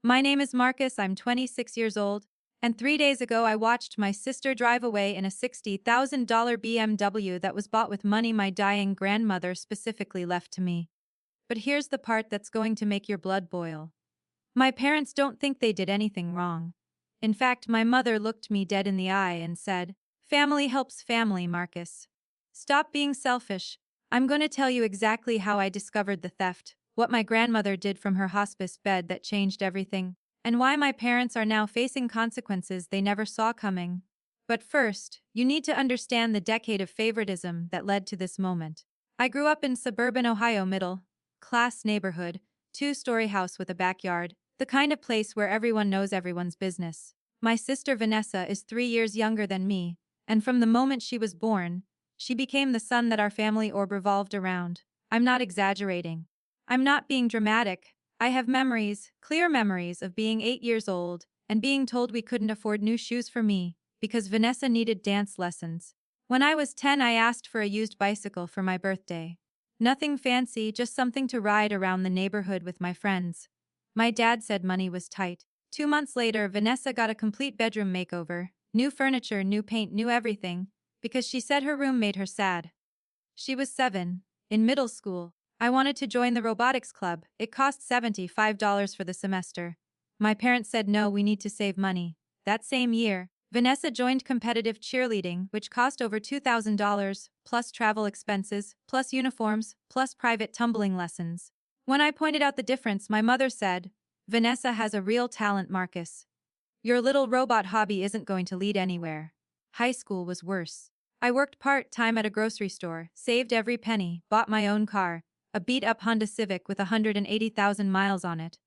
My name is Marcus, I'm 26 years old, and 3 days ago I watched my sister drive away in a $60,000 BMW that was bought with money my dying grandmother specifically left to me. But here's the part that's going to make your blood boil. My parents don't think they did anything wrong. In fact, my mother looked me dead in the eye and said, "Family helps family, Marcus. Stop being selfish. I'm going to tell you exactly how I discovered the theft, what my grandmother did from her hospice bed that changed everything, and why my parents are now facing consequences they never saw coming. But first, you need to understand the decade of favoritism that led to this moment. I grew up in suburban Ohio middle class neighborhood, two-story house with a backyard, the kind of place where everyone knows everyone's business. My sister Vanessa is 3 years younger than me, and from the moment she was born, she became the sun that our family orb revolved around. I'm not exaggerating. I'm not being dramatic. I have memories, clear memories of being 8 years old and being told we couldn't afford new shoes for me because Vanessa needed dance lessons. When I was 10, I asked for a used bicycle for my birthday. Nothing fancy, just something to ride around the neighborhood with my friends. My dad said money was tight. 2 months later, Vanessa got a complete bedroom makeover, new furniture, new paint, new everything, because she said her room made her sad. She was 7, in middle school. I wanted to join the robotics club. It cost $75 for the semester. My parents said no, we need to save money. That same year, Vanessa joined competitive cheerleading, which cost over $2,000, plus travel expenses, plus uniforms, plus private tumbling lessons. When I pointed out the difference, my mother said, "Vanessa has a real talent, Marcus. Your little robot hobby isn't going to lead anywhere." High school was worse. I worked part-time at a grocery store, saved every penny, bought my own car, a beat-up Honda Civic with 180,000 miles on it.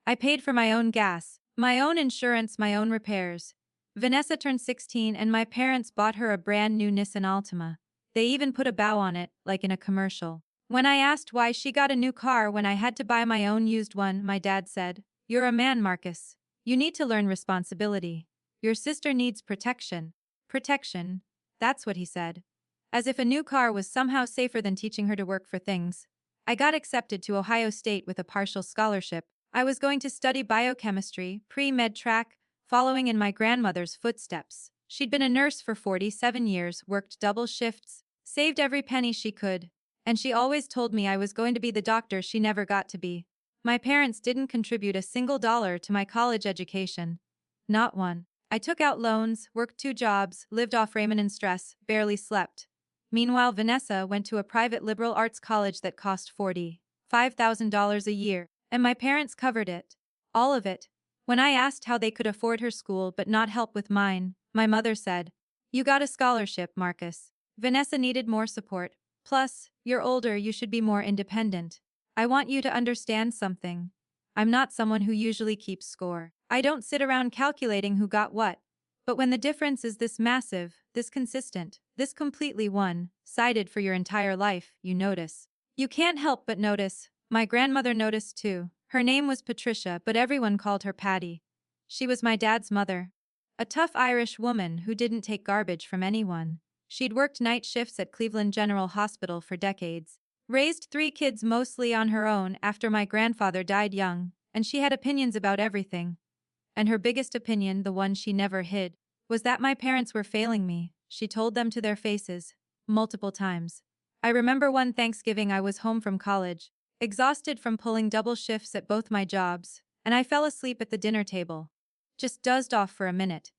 I paid for my own gas, my own insurance, my own repairs. Vanessa turned 16 and my parents bought her a brand new Nissan Altima. They even put a bow on it, like in a commercial. When I asked why she got a new car when I had to buy my own used one, my dad said, "You're a man, Marcus. You need to learn responsibility. Your sister needs protection." Protection? That's what he said. As if a new car was somehow safer than teaching her to work for things. I got accepted to Ohio State with a partial scholarship. I was going to study biochemistry, pre-med track, following in my grandmother's footsteps. She'd been a nurse for 47 years, worked double shifts, saved every penny she could, and she always told me I was going to be the doctor she never got to be. My parents didn't contribute a single dollar to my college education. Not one. I took out loans, worked 2 jobs, lived off ramen and stress, barely slept. Meanwhile, Vanessa went to a private liberal arts college that cost $45,000 a year, and my parents covered it. All of it. When I asked how they could afford her school but not help with mine, my mother said, "You got a scholarship, Marcus. Vanessa needed more support. Plus, you're older, you should be more independent. I want you to understand something. I'm not someone who usually keeps score. I don't sit around calculating who got what. But when the difference is this massive, this consistent, this completely one-sided for your entire life, you notice. You can't help but notice. My grandmother noticed too. Her name was Patricia, but everyone called her Patty. She was my dad's mother. A tough Irish woman who didn't take garbage from anyone. She'd worked night shifts at Cleveland General Hospital for decades. Raised 3 kids mostly on her own after my grandfather died young, and she had opinions about everything. And her biggest opinion, the one she never hid, was that my parents were failing me. She told them to their faces, multiple times. I remember one Thanksgiving I was home from college, exhausted from pulling double shifts at both my jobs, and I fell asleep at the dinner table. Just dozed off for a minute.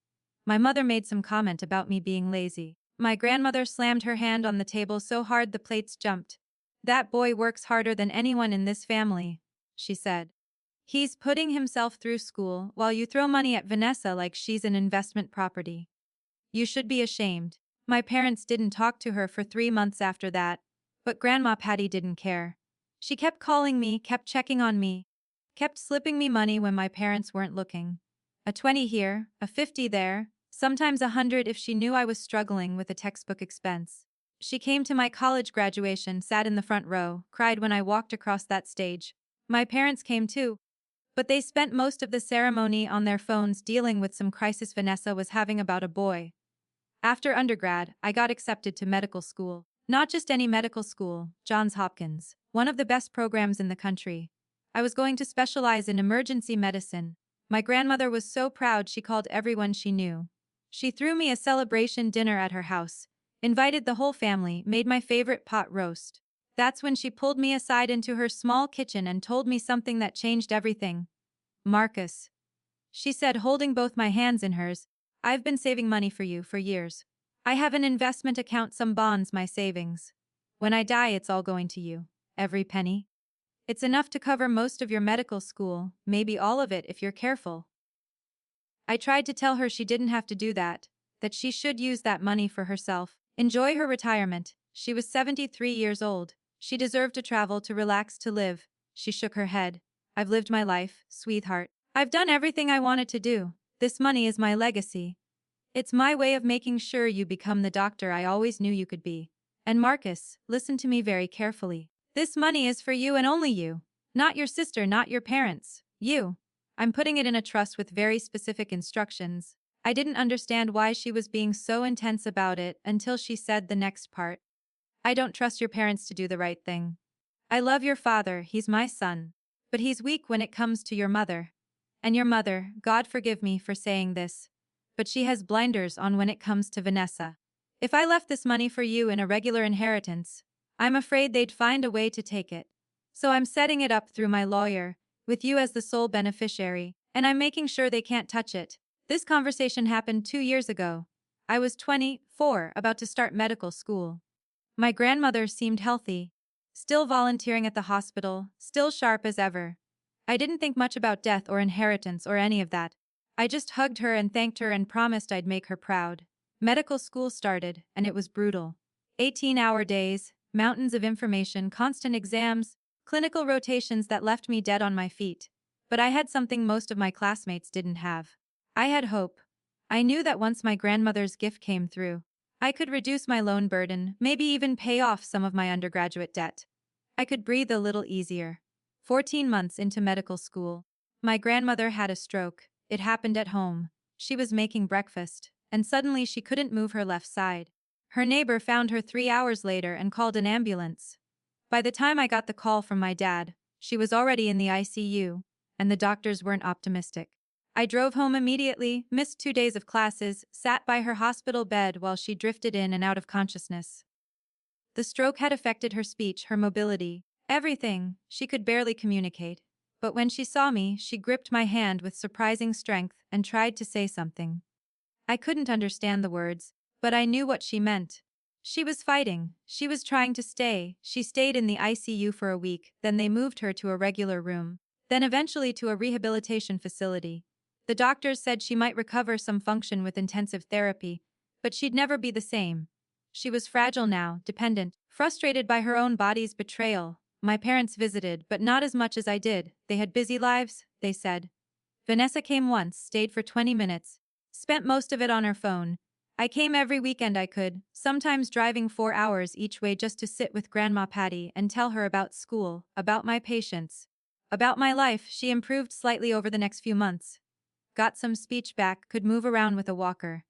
My mother made some comment about me being lazy. My grandmother slammed her hand on the table so hard the plates jumped. "That boy works harder than anyone in this family," she said. "He's putting himself through school while you throw money at Vanessa like she's an investment property. You should be ashamed." My parents didn't talk to her for 3 months after that, but Grandma Patty didn't care. She kept calling me, kept checking on me, kept slipping me money when my parents weren't looking. A 20 here, a 50 there, sometimes 100 if she knew I was struggling with a textbook expense. She came to my college graduation, sat in the front row, cried when I walked across that stage. My parents came too, but they spent most of the ceremony on their phones dealing with some crisis Vanessa was having about a boy. After undergrad, I got accepted to medical school. Not just any medical school, Johns Hopkins, one of the best programs in the country. I was going to specialize in emergency medicine. My grandmother was so proud she called everyone she knew. She threw me a celebration dinner at her house, invited the whole family, made my favorite pot roast. That's when she pulled me aside into her small kitchen and told me something that changed everything. Marcus, she said, holding both my hands in hers, I've been saving money for you for years. I have an investment account, some bonds, my savings. When I die, it's all going to you. Every penny. It's enough to cover most of your medical school, maybe all of it if you're careful. I tried to tell her she didn't have to do that she should use that money for herself, enjoy her retirement. She was 73 years old. She deserved to travel, to relax, to live. She shook her head. I've lived my life, sweetheart. I've done everything I wanted to do. This money is my legacy. It's my way of making sure you become the doctor I always knew you could be. And Marcus, listen to me very carefully. This money is for you and only you. Not your sister, not your parents. You. I'm putting it in a trust with very specific instructions. I didn't understand why she was being so intense about it until she said the next part. I don't trust your parents to do the right thing. I love your father, he's my son. But he's weak when it comes to your mother. And your mother, God forgive me for saying this, but she has blinders on when it comes to Vanessa. If I left this money for you in a regular inheritance, I'm afraid they'd find a way to take it. So I'm setting it up through my lawyer, with you as the sole beneficiary, and I'm making sure they can't touch it. This conversation happened 2 years ago. I was 24, about to start medical school. My grandmother seemed healthy, still volunteering at the hospital, still sharp as ever. I didn't think much about death or inheritance or any of that. I just hugged her and thanked her and promised I'd make her proud. Medical school started, and it was brutal. 18-hour days, mountains of information, constant exams, clinical rotations that left me dead on my feet. But I had something most of my classmates didn't have. I had hope. I knew that once my grandmother's gift came through, I could reduce my loan burden, maybe even pay off some of my undergraduate debt. I could breathe a little easier. 14 months into medical school, my grandmother had a stroke. It happened at home. She was making breakfast, and suddenly she couldn't move her left side. Her neighbor found her 3 hours later and called an ambulance. By the time I got the call from my dad, she was already in the ICU, and the doctors weren't optimistic. I drove home immediately, missed 2 days of classes, sat by her hospital bed while she drifted in and out of consciousness. The stroke had affected her speech, her mobility, everything. She could barely communicate. But when she saw me, she gripped my hand with surprising strength and tried to say something. I couldn't understand the words, but I knew what she meant. She was fighting. She was trying to stay. She stayed in the ICU for a week, then they moved her to a regular room, then eventually to a rehabilitation facility. The doctors said she might recover some function with intensive therapy, but she'd never be the same. She was fragile now, dependent, frustrated by her own body's betrayal. My parents visited, but not as much as I did. They had busy lives, they said. Vanessa came once, stayed for 20 minutes, spent most of it on her phone. I came every weekend I could, sometimes driving 4 hours each way just to sit with Grandma Patty and tell her about school, about my patients, about my life. She improved slightly over the next few months. Got some speech back, could move around with a walker.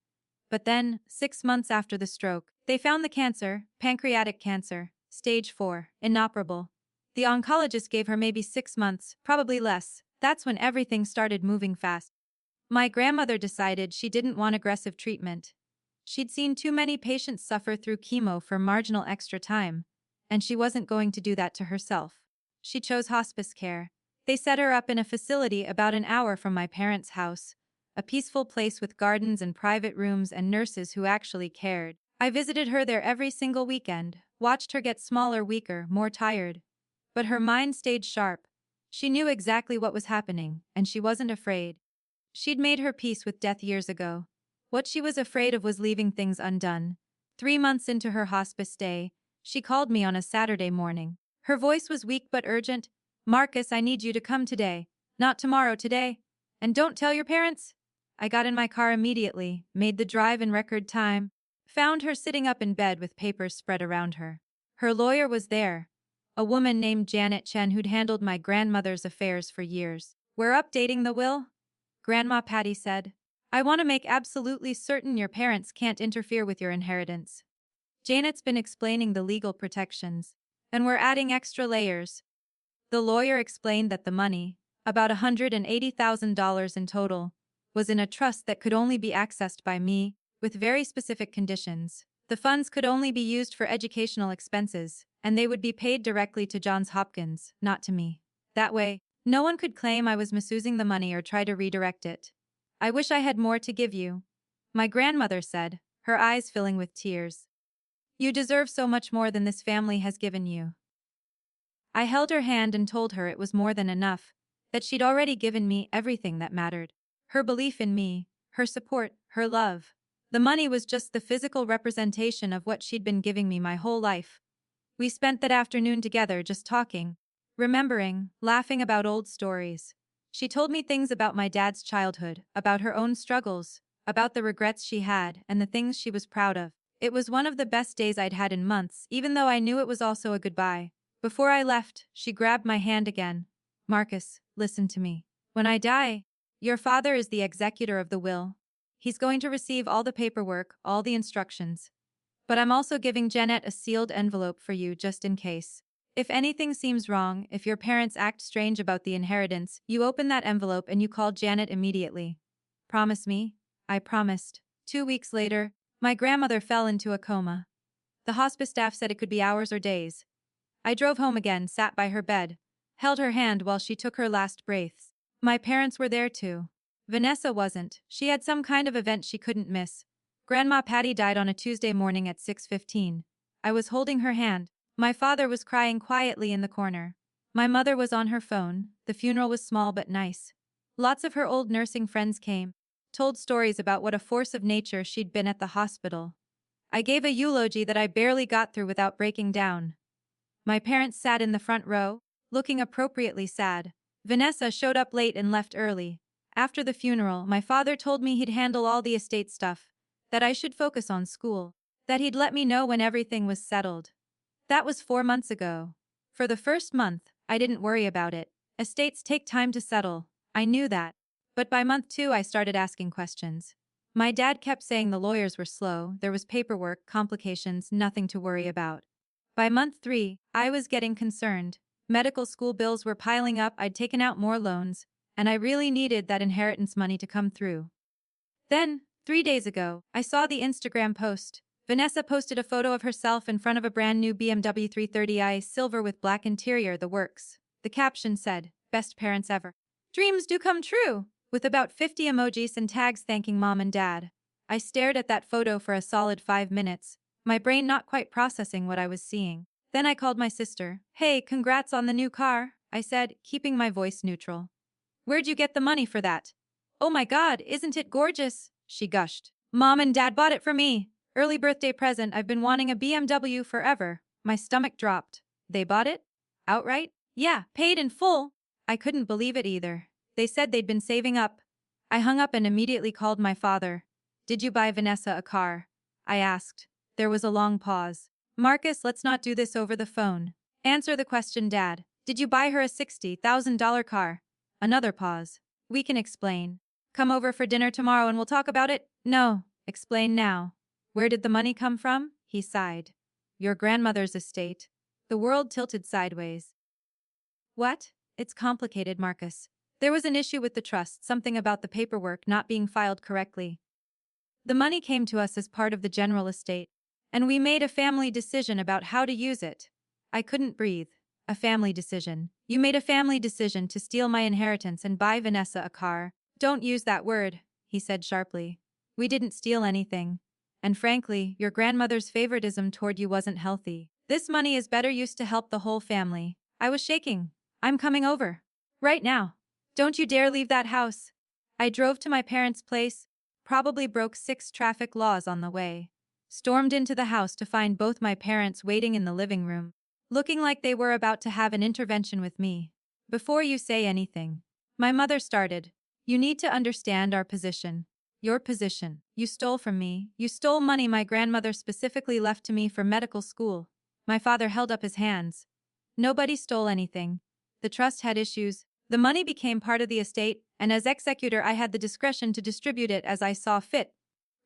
But then, 6 months after the stroke, they found the cancer, pancreatic cancer, stage 4, inoperable. The oncologist gave her maybe 6 months, probably less. That's when everything started moving fast. My grandmother decided she didn't want aggressive treatment. She'd seen too many patients suffer through chemo for marginal extra time, and she wasn't going to do that to herself. She chose hospice care. They set her up in a facility about an hour from my parents' house, a peaceful place with gardens and private rooms and nurses who actually cared. I visited her there every single weekend, watched her get smaller, weaker, more tired. But her mind stayed sharp. She knew exactly what was happening, and she wasn't afraid. She'd made her peace with death years ago. What she was afraid of was leaving things undone. 3 months into her hospice stay, she called me on a Saturday morning. Her voice was weak but urgent. Marcus, I need you to come today. Not tomorrow, today. And don't tell your parents. I got in my car immediately, made the drive in record time, found her sitting up in bed with papers spread around her. Her lawyer was there, a woman named Janet Chen who'd handled my grandmother's affairs for years. We're updating the will, Grandma Patty said. I want to make absolutely certain your parents can't interfere with your inheritance. Janet's been explaining the legal protections, and we're adding extra layers. The lawyer explained that the money, about $180,000 in total, was in a trust that could only be accessed by me, with very specific conditions. The funds could only be used for educational expenses, and they would be paid directly to Johns Hopkins, not to me. That way, no one could claim I was misusing the money or try to redirect it. I wish I had more to give you, my grandmother said, her eyes filling with tears. You deserve so much more than this family has given you. I held her hand and told her it was more than enough, that she'd already given me everything that mattered. Her belief in me, her support, her love. The money was just the physical representation of what she'd been giving me my whole life. We spent that afternoon together just talking, remembering, laughing about old stories. She told me things about my dad's childhood, about her own struggles, about the regrets she had and the things she was proud of. It was one of the best days I'd had in months, even though I knew it was also a goodbye. Before I left, she grabbed my hand again. Marcus, listen to me. When I die, your father is the executor of the will. He's going to receive all the paperwork, all the instructions. But I'm also giving Janet a sealed envelope for you just in case. If anything seems wrong, if your parents act strange about the inheritance, you open that envelope and you call Janet immediately. Promise me? I promised. 2 weeks later, my grandmother fell into a coma. The hospice staff said it could be hours or days. I drove home again, sat by her bed, held her hand while she took her last breaths. My parents were there too. Vanessa wasn't. She had some kind of event she couldn't miss. Grandma Patty died on a Tuesday morning at 6:15. I was holding her hand. My father was crying quietly in the corner. My mother was on her phone. The funeral was small but nice. Lots of her old nursing friends came, told stories about what a force of nature she'd been at the hospital. I gave a eulogy that I barely got through without breaking down. My parents sat in the front row, looking appropriately sad. Vanessa showed up late and left early. After the funeral, my father told me he'd handle all the estate stuff, that I should focus on school, that he'd let me know when everything was settled. That was 4 months ago. For the first month, I didn't worry about it. Estates take time to settle. I knew that. But by month 2, I started asking questions. My dad kept saying the lawyers were slow, there was paperwork, complications, nothing to worry about. By month 3, I was getting concerned. Medical school bills were piling up, I'd taken out more loans, and I really needed that inheritance money to come through. Then, 3 days ago, I saw the Instagram post. Vanessa posted a photo of herself in front of a brand new BMW 330i silver with black interior, the works. The caption said, "Best parents ever. Dreams do come true," with about 50 emojis and tags thanking mom and dad. I stared at that photo for a solid 5 minutes, my brain not quite processing what I was seeing. Then I called my sister. "Hey, congrats on the new car," I said, keeping my voice neutral. "Where'd you get the money for that?" "Oh my God, isn't it gorgeous?" she gushed. "Mom and Dad bought it for me. Early birthday present, I've been wanting a BMW forever." My stomach dropped. They bought it? Outright? Yeah, paid in full. I couldn't believe it either. They said they'd been saving up. I hung up and immediately called my father. "Did you buy Vanessa a car?" I asked. There was a long pause. "Marcus, let's not do this over the phone. Answer the question, Dad. Did you buy her a $60,000 car?" Another pause. "We can explain. Come over for dinner tomorrow and we'll talk about it." "No, explain now." "Where did the money come from?" He sighed. "Your grandmother's estate." The world tilted sideways. "What?" "It's complicated, Marcus. There was an issue with the trust, something about the paperwork not being filed correctly. The money came to us as part of the general estate, and we made a family decision about how to use it." I couldn't breathe. "A family decision? You made a family decision to steal my inheritance and buy Vanessa a car?" "Don't use that word," he said sharply. "We didn't steal anything. And frankly, your grandmother's favoritism toward you wasn't healthy. This money is better used to help the whole family." I was shaking. "I'm coming over. Right now. Don't you dare leave that house." I drove to my parents' place, probably broke 6 traffic laws on the way. Stormed into the house to find both my parents waiting in the living room, looking like they were about to have an intervention with me. "Before you say anything," my mother started, "you need to understand our position. Your position. You stole from me. You stole money my grandmother specifically left to me for medical school." My father held up his hands. "Nobody stole anything. The trust had issues. The money became part of the estate, and as executor I had the discretion to distribute it as I saw fit."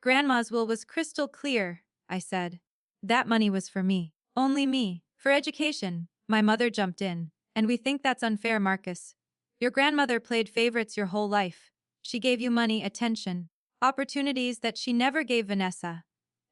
"Grandma's will was crystal clear," I said. "That money was for me. Only me. For education." My mother jumped in. "And we think that's unfair, Marcus. Your grandmother played favorites your whole life. She gave you money, attention, opportunities that she never gave Vanessa.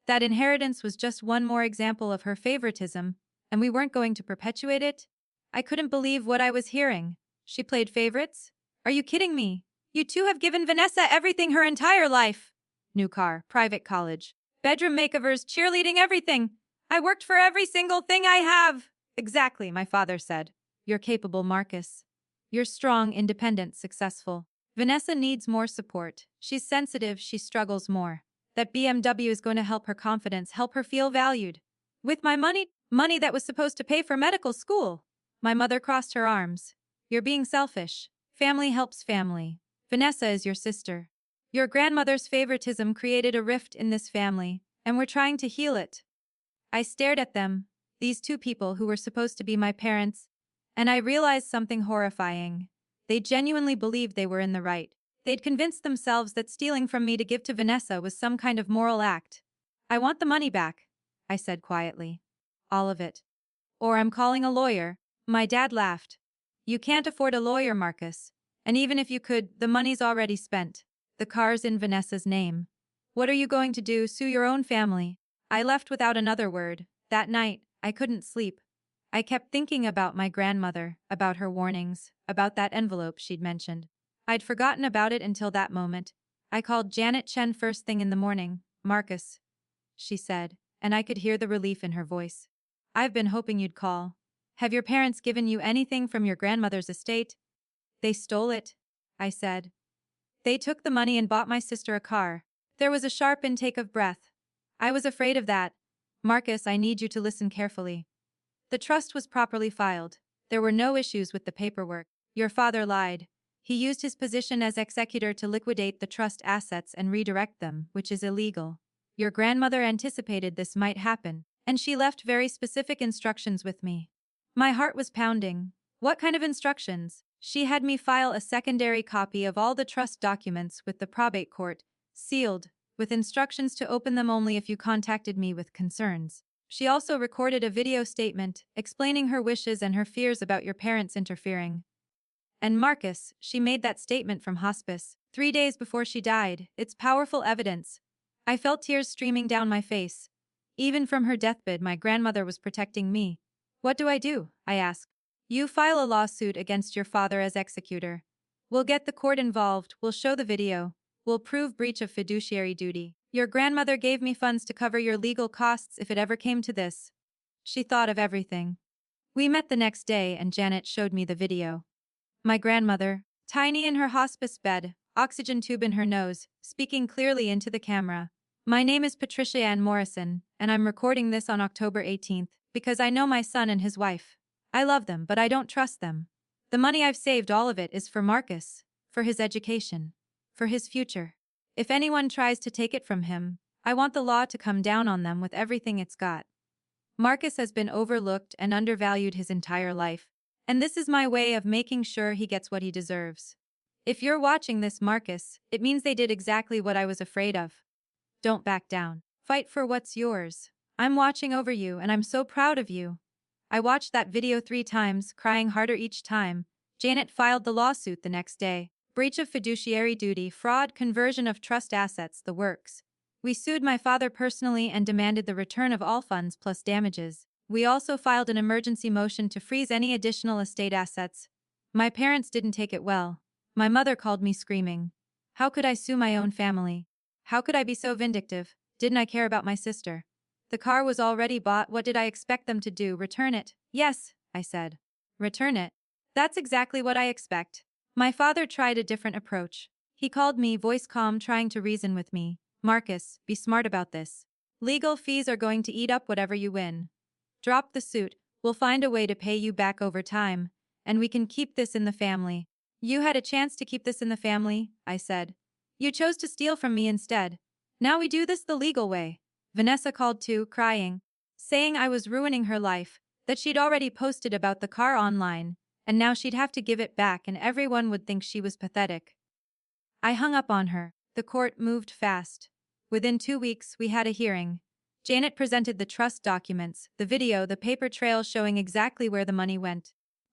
That inheritance was just one more example of her favoritism, and we weren't going to perpetuate it? I couldn't believe what I was hearing. She played favorites? Are you kidding me? You two have given Vanessa everything her entire life. New car, private college, bedroom makeovers, cheerleading, everything. I worked for every single thing I have. Exactly, my father said. You're capable, Marcus. You're strong, independent, successful. Vanessa needs more support. She's sensitive, she struggles more. That BMW is going to help her confidence, help her feel valued. With my money that was supposed to pay for medical school. My mother crossed her arms. You're being selfish. Family helps family. Vanessa is your sister. Your grandmother's favoritism created a rift in this family, and we're trying to heal it. I stared at them, these two people who were supposed to be my parents, and I realized something horrifying. They genuinely believed they were in the right. They'd convinced themselves that stealing from me to give to Vanessa was some kind of moral act. I want the money back, I said quietly. All of it. Or I'm calling a lawyer. My dad laughed. You can't afford a lawyer, Marcus. And even if you could, the money's already spent. The car's in Vanessa's name. What are you going to do, sue your own family? I left without another word. That night, I couldn't sleep. I kept thinking about my grandmother, about her warnings, about that envelope she'd mentioned. I'd forgotten about it until that moment. I called Janet Chen first thing in the morning. Marcus, she said, and I could hear the relief in her voice. I've been hoping you'd call. Have your parents given you anything from your grandmother's estate? They stole it, I said. They took the money and bought my sister a car. There was a sharp intake of breath. I was afraid of that. Marcus, I need you to listen carefully. The trust was properly filed. There were no issues with the paperwork. Your father lied. He used his position as executor to liquidate the trust assets and redirect them, which is illegal. Your grandmother anticipated this might happen, and she left very specific instructions with me. My heart was pounding. What kind of instructions? She had me file a secondary copy of all the trust documents with the probate court, sealed, with instructions to open them only if you contacted me with concerns. She also recorded a video statement explaining her wishes and her fears about your parents interfering. And Marcus, she made that statement from hospice, 3 days before she died. It's powerful evidence. I felt tears streaming down my face. Even from her deathbed, my grandmother was protecting me. What do? I asked. You file a lawsuit against your father as executor. We'll get the court involved, we'll show the video. We'll prove breach of fiduciary duty. Your grandmother gave me funds to cover your legal costs if it ever came to this. She thought of everything. We met the next day and Janet showed me the video. My grandmother, tiny in her hospice bed, oxygen tube in her nose, speaking clearly into the camera. My name is Patricia Ann Morrison, and I'm recording this on October 18th because I know my son and his wife. I love them, but I don't trust them. The money I've saved, all of it, is for Marcus, for his education, for his future. If anyone tries to take it from him, I want the law to come down on them with everything it's got. Marcus has been overlooked and undervalued his entire life, and this is my way of making sure he gets what he deserves. If you're watching this, Marcus, it means they did exactly what I was afraid of. Don't back down. Fight for what's yours. I'm watching over you, and I'm so proud of you. I watched that video 3 times, crying harder each time. Janet filed the lawsuit the next day. Breach of fiduciary duty, fraud, conversion of trust assets, the works. We sued my father personally and demanded the return of all funds plus damages. We also filed an emergency motion to freeze any additional estate assets. My parents didn't take it well. My mother called me screaming. How could I sue my own family? How could I be so vindictive? Didn't I care about my sister? The car was already bought. What did I expect them to do? Return it? Yes, I said. Return it? That's exactly what I expect. My father tried a different approach. He called me, voice calm, trying to reason with me. Marcus, be smart about this. Legal fees are going to eat up whatever you win. Drop the suit. We'll find a way to pay you back over time, and we can keep this in the family. You had a chance to keep this in the family, I said. You chose to steal from me instead. Now we do this the legal way. Vanessa called too, crying, saying I was ruining her life, that she'd already posted about the car online, and now she'd have to give it back and everyone would think she was pathetic. I hung up on her. The court moved fast. Within 2 weeks, we had a hearing. Janet presented the trust documents, the video, the paper trail showing exactly where the money went.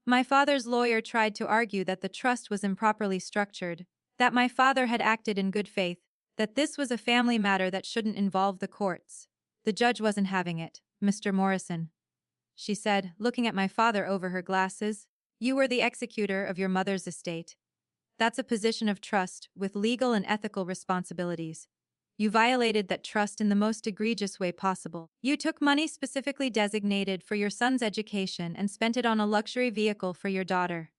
My father's lawyer tried to argue that the trust was improperly structured, that my father had acted in good faith, that this was a family matter that shouldn't involve the courts. The judge wasn't having it, Mr. Morrison, she said, looking at my father over her glasses. You were the executor of your mother's estate. That's a position of trust, with legal and ethical responsibilities. You violated that trust in the most egregious way possible. You took money specifically designated for your son's education and spent it on a luxury vehicle for your daughter.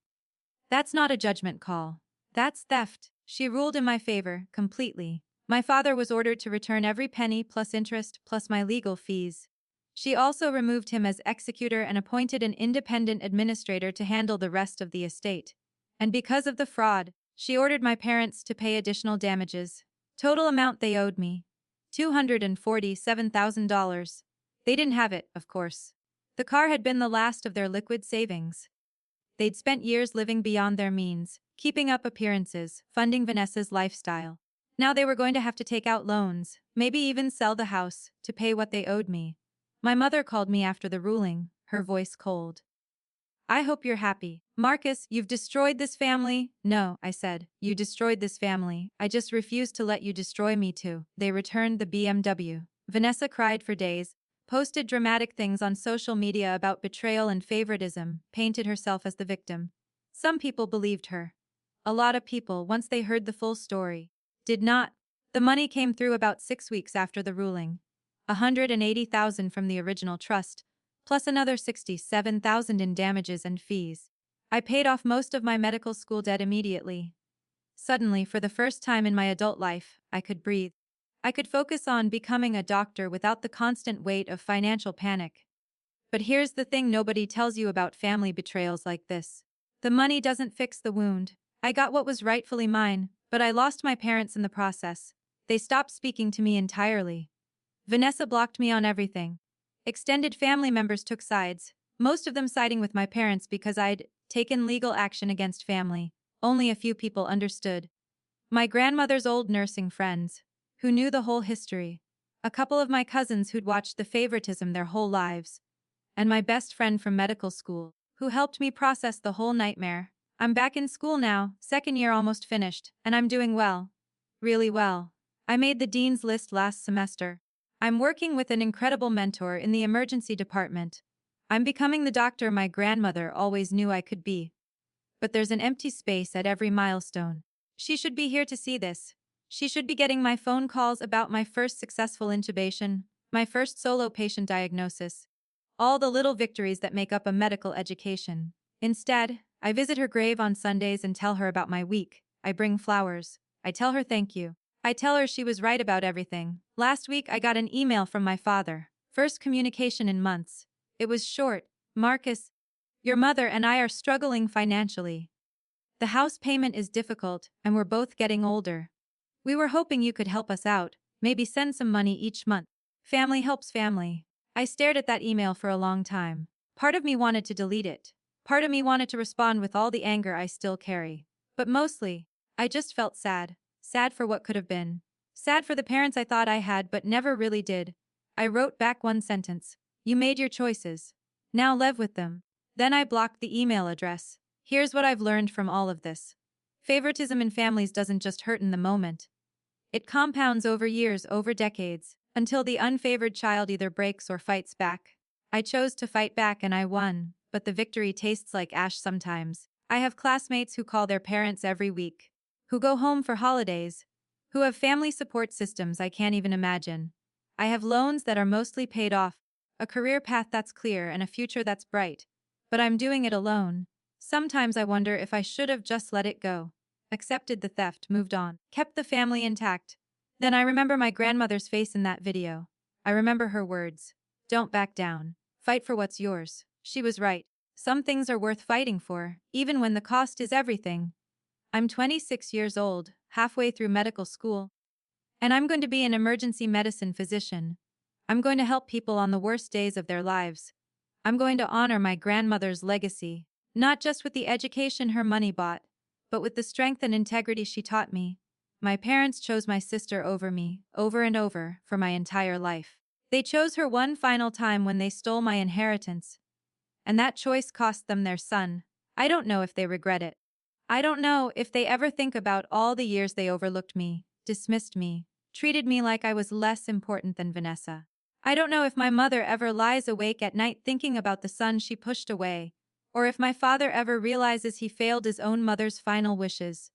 That's not a judgment call. That's theft. She ruled in my favor, completely. My father was ordered to return every penny plus interest plus my legal fees. She also removed him as executor and appointed an independent administrator to handle the rest of the estate. And because of the fraud, she ordered my parents to pay additional damages. Total amount they owed me: $247,000. They didn't have it, of course. The car had been the last of their liquid savings. They'd spent years living beyond their means, keeping up appearances, funding Vanessa's lifestyle. Now they were going to have to take out loans, maybe even sell the house, to pay what they owed me. My mother called me after the ruling, her voice cold. I hope you're happy. Marcus, you've destroyed this family. No, I said, you destroyed this family. I just refuse to let you destroy me too. They returned the BMW. Vanessa cried for days, posted dramatic things on social media about betrayal and favoritism, painted herself as the victim. Some people believed her. A lot of people, once they heard the full story, did not. The money came through about 6 weeks after the ruling. $180,000 from the original trust, plus another $67,000 in damages and fees. I paid off most of my medical school debt immediately. Suddenly, for the first time in my adult life, I could breathe. I could focus on becoming a doctor without the constant weight of financial panic. But here's the thing nobody tells you about family betrayals like this. The money doesn't fix the wound. I got what was rightfully mine, but I lost my parents in the process. They stopped speaking to me entirely. Vanessa blocked me on everything. Extended family members took sides, most of them siding with my parents because I'd taken legal action against family. Only a few people understood. My grandmother's old nursing friends, who knew the whole history. A couple of my cousins who'd watched the favoritism their whole lives. And my best friend from medical school, who helped me process the whole nightmare. I'm back in school now, second year almost finished, and I'm doing well. Really well. I made the dean's list last semester. I'm working with an incredible mentor in the emergency department. I'm becoming the doctor my grandmother always knew I could be. But there's an empty space at every milestone. She should be here to see this. She should be getting my phone calls about my first successful intubation, my first solo patient diagnosis, all the little victories that make up a medical education. Instead, I visit her grave on Sundays and tell her about my week. I bring flowers. I tell her thank you. I tell her she was right about everything. Last week I got an email from my father. First communication in months. It was short. Marcus, your mother and I are struggling financially. The house payment is difficult, and we're both getting older. We were hoping you could help us out, maybe send some money each month. Family helps family. I stared at that email for a long time. Part of me wanted to delete it. Part of me wanted to respond with all the anger I still carry. But mostly, I just felt sad. Sad for what could have been. Sad for the parents I thought I had but never really did. I wrote back one sentence. You made your choices. Now live with them. Then I blocked the email address. Here's what I've learned from all of this. Favoritism in families doesn't just hurt in the moment. It compounds over years, over decades, until the unfavored child either breaks or fights back. I chose to fight back and I won, but the victory tastes like ash sometimes. I have classmates who call their parents every week, who go home for holidays, who have family support systems I can't even imagine. I have loans that are mostly paid off, a career path that's clear and a future that's bright. But I'm doing it alone. Sometimes I wonder if I should have just let it go. Accepted the theft, moved on, kept the family intact. Then I remember my grandmother's face in that video. I remember her words. Don't back down. Fight for what's yours. She was right. Some things are worth fighting for, even when the cost is everything. I'm 26 years old, halfway through medical school. And I'm going to be an emergency medicine physician. I'm going to help people on the worst days of their lives. I'm going to honor my grandmother's legacy, not just with the education her money bought, but with the strength and integrity she taught me. My parents chose my sister over me, over and over, for my entire life. They chose her one final time when they stole my inheritance. And that choice cost them their son. I don't know if they regret it. I don't know if they ever think about all the years they overlooked me, dismissed me, treated me like I was less important than Vanessa. I don't know if my mother ever lies awake at night thinking about the son she pushed away, or if my father ever realizes he failed his own mother's final wishes.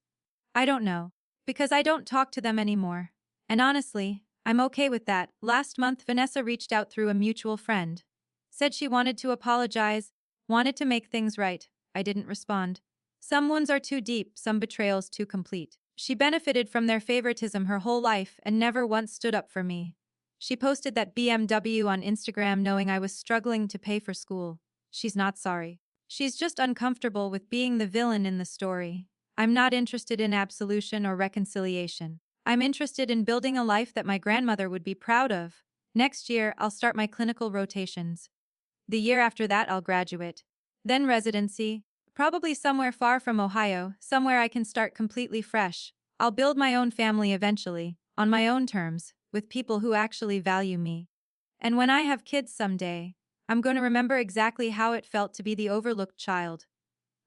I don't know, because I don't talk to them anymore. And honestly, I'm okay with that. Last month, Vanessa reached out through a mutual friend. Said she wanted to apologize, wanted to make things right. I didn't respond. Some wounds are too deep, some betrayals too complete. She benefited from their favoritism her whole life and never once stood up for me. She posted that BMW on Instagram knowing I was struggling to pay for school. She's not sorry. She's just uncomfortable with being the villain in the story. I'm not interested in absolution or reconciliation. I'm interested in building a life that my grandmother would be proud of. Next year, I'll start my clinical rotations. The year after that, I'll graduate. Then residency, probably somewhere far from Ohio, somewhere I can start completely fresh. I'll build my own family eventually, on my own terms, with people who actually value me. And when I have kids someday, I'm going to remember exactly how it felt to be the overlooked child.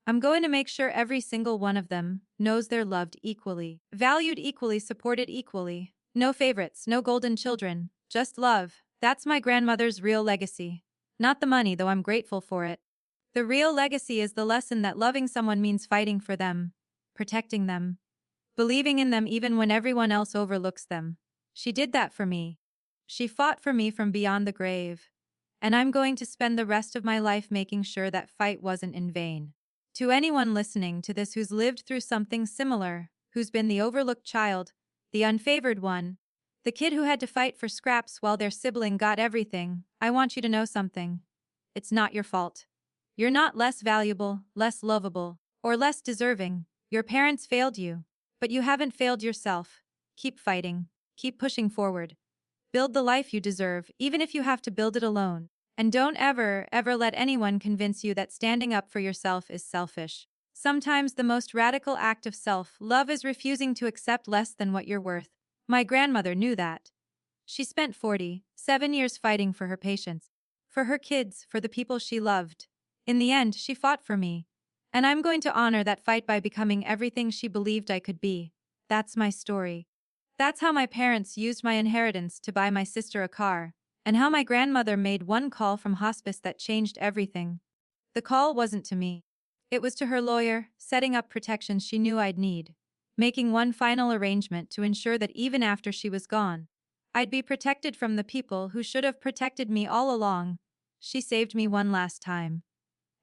I'm going to make sure every single one of them knows they're loved equally, valued equally, supported equally. No favorites, no golden children, just love. That's my grandmother's real legacy. Not the money, though I'm grateful for it. The real legacy is the lesson that loving someone means fighting for them, protecting them, believing in them even when everyone else overlooks them. She did that for me. She fought for me from beyond the grave. And I'm going to spend the rest of my life making sure that fight wasn't in vain. To anyone listening to this who's lived through something similar, who's been the overlooked child, the unfavored one, the kid who had to fight for scraps while their sibling got everything, I want you to know something. It's not your fault. You're not less valuable, less lovable, or less deserving. Your parents failed you, but you haven't failed yourself. Keep fighting. Keep pushing forward. Build the life you deserve, even if you have to build it alone. And don't ever, ever let anyone convince you that standing up for yourself is selfish. Sometimes the most radical act of self-love is refusing to accept less than what you're worth. My grandmother knew that. She spent 47 years fighting for her patients, for her kids, for the people she loved. In the end, she fought for me. And I'm going to honor that fight by becoming everything she believed I could be. That's my story. That's how my parents used my inheritance to buy my sister a car, and how my grandmother made one call from hospice that changed everything. The call wasn't to me. It was to her lawyer, setting up protections she knew I'd need, making one final arrangement to ensure that even after she was gone, I'd be protected from the people who should have protected me all along. She saved me one last time.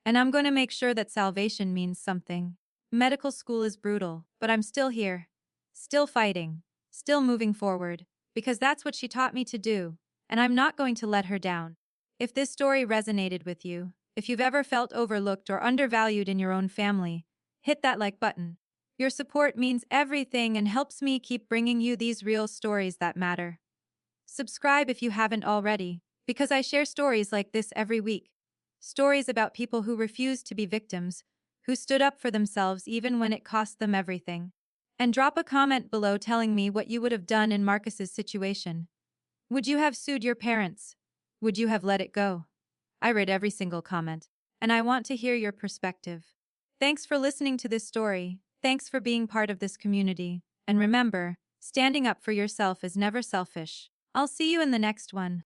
And I'm going to make sure that salvation means something. Medical school is brutal, but I'm still here. Still fighting. Still moving forward. Because that's what she taught me to do. And I'm not going to let her down. If this story resonated with you, if you've ever felt overlooked or undervalued in your own family, hit that like button. Your support means everything and helps me keep bringing you these real stories that matter. Subscribe if you haven't already, because I share stories like this every week. Stories about people who refused to be victims, who stood up for themselves even when it cost them everything. And drop a comment below telling me what you would have done in Marcus's situation. Would you have sued your parents? Would you have let it go? I read every single comment, and I want to hear your perspective. Thanks for listening to this story. Thanks for being part of this community. And remember, standing up for yourself is never selfish. I'll see you in the next one.